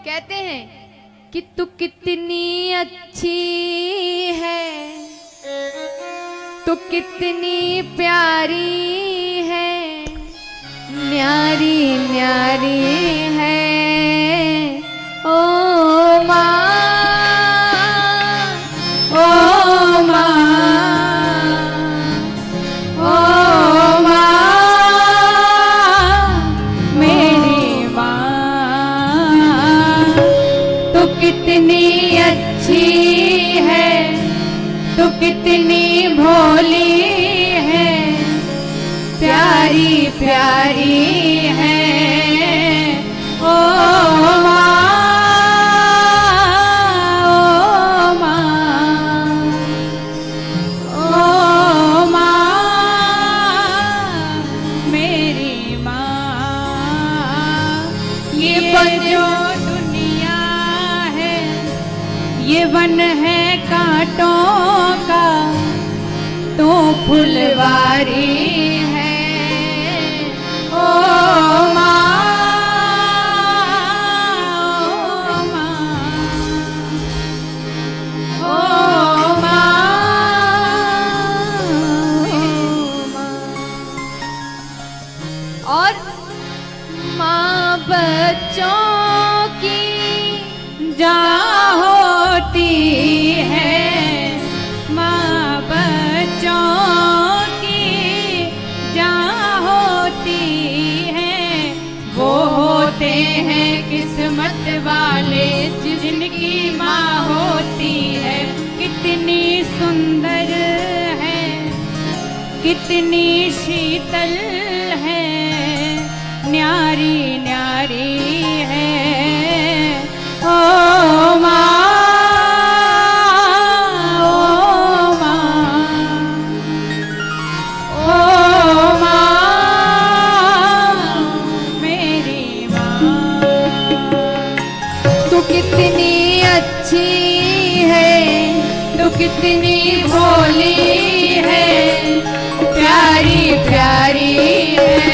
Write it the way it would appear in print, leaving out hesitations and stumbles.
कहते हैं कि तू कितनी अच्छी है, तू कितनी प्यारी है, न्यारी न्यारी है ओ माँ, ओ माँ, ओ माँ, मेरी माँ। तू कितनी अच्छी है, तू कितनी भोली है, प्यारी प्यारी है ओ माँ, ओ माँ, ओ माँ, मेरी माँ। ये जो दुनिया है, ये वन है कांटों का, तू फुलवारी है ओ माँ, ओ माँ, ओ माँ, ओ माँ। और माँ बच्चों की जान होती है, माँ बच्चों की जान होती है, वो होते हैं किस्मत वाले जिनकी माँ होती है। कितनी सुंदर है, कितनी शीतल है, न्यारी न्यारी है ओ माँ, ओ माँ, ओ माँ, मेरी माँ। तू कितनी अच्छी है, तू कितनी भोली है, प्यारी प्यारी है